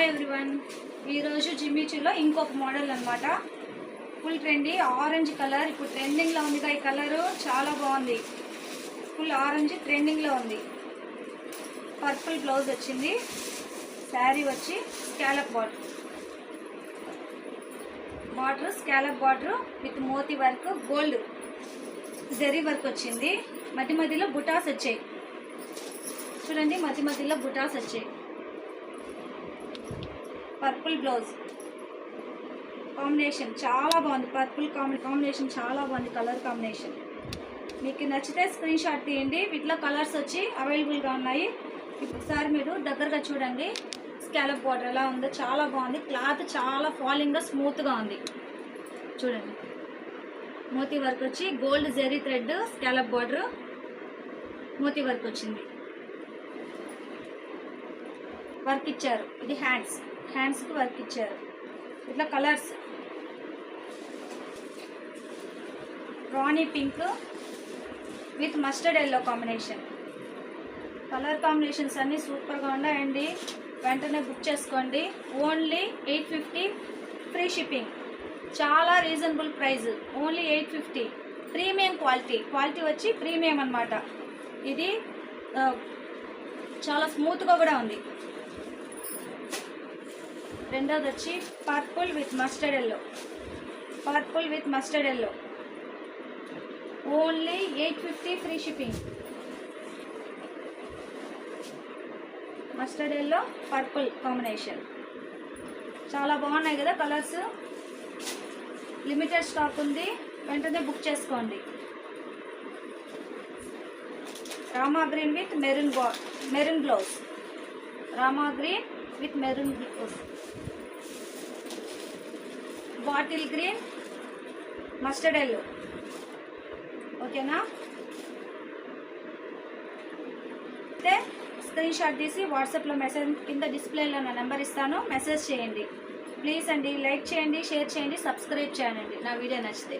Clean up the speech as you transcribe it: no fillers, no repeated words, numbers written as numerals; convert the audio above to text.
Hi everyone, ఈరోజు జిమ్మిచూలో ఇంకొక model అనమాట. Full trendy orange colour. ఇప్పుడు ట్రెండింగ్లో ఉంది. ఈ కలరు చాలా బాగుంది. ఫుల్ ఆరెంజ్ ట్రెండింగ్లో ఉంది. పర్పుల్ బ్లౌజ్ వచ్చింది. శారీ వచ్చి scallop border scallop border with moti work, gold zari work వచ్చింది. మధ్య మధ్యలో బుటాస్ వచ్చాయి. చూడండి, మధ్య మధ్యలో బుటాస్ వచ్చాయి. పర్పుల్ బ్లౌజ్ కాంబినేషన్ చాలా బాగుంది. పర్పుల్ కాంబినేషన్ చాలా బాగుంది. కలర్ కాంబినేషన్ మీకు నచ్చితే స్క్రీన్ షాట్ తీయండి. వీటిలో కలర్స్ వచ్చి అవైలబుల్గా ఉన్నాయి. ఒకసారి మీరు దగ్గరగా చూడండి. స్కాలప్ బార్డర్ ఎలా ఉందో చాలా బాగుంది. క్లాత్ చాలా ఫాలింగ్గా స్మూత్గా ఉంది. చూడండి, మోతీ వర్క్ వచ్చి gold zari thread scallop border moti work వచ్చింది. వర్క్ ఇచ్చారు. ఇది హ్యాండ్స్కి వర్క్ ఇచ్చారు. ఇట్లా colours rani pink with mustard yellow combination. Colour combinations అన్నీ సూపర్గా ఉన్నాయండి. వెంటనే బుక్ చేసుకోండి. Only 850 free shipping. చాలా reasonable price. Only 850. Premium quality వచ్చి ప్రీమియం అన్నమాట. ఇది చాలా స్మూత్గా కూడా ఉంది. రెండోది వచ్చి purple with mustard yellow. Only 850 free shipping. Mustard yellow purple combination చాలా బాగున్నాయి కదా కలర్స్. లిమిటెడ్ స్టాక్ ఉంది. వెంటనే బుక్ చేసుకోండి. Rama green with maroon blouse. Rama green with maroon blouse. Bottle green mustard yellow. ఓకేనా? అయితే స్క్రీన్ షాట్ తీసి వాట్సాప్లో మెసేజ్ కింద డిస్ప్లేలో నా నెంబర్ ఇస్తాను, మెసేజ్ చేయండి. ప్లీజ్ అండి, లైక్ చేయండి, షేర్ చేయండి, సబ్స్క్రైబ్ చేయండి నా వీడియో నచ్చితే.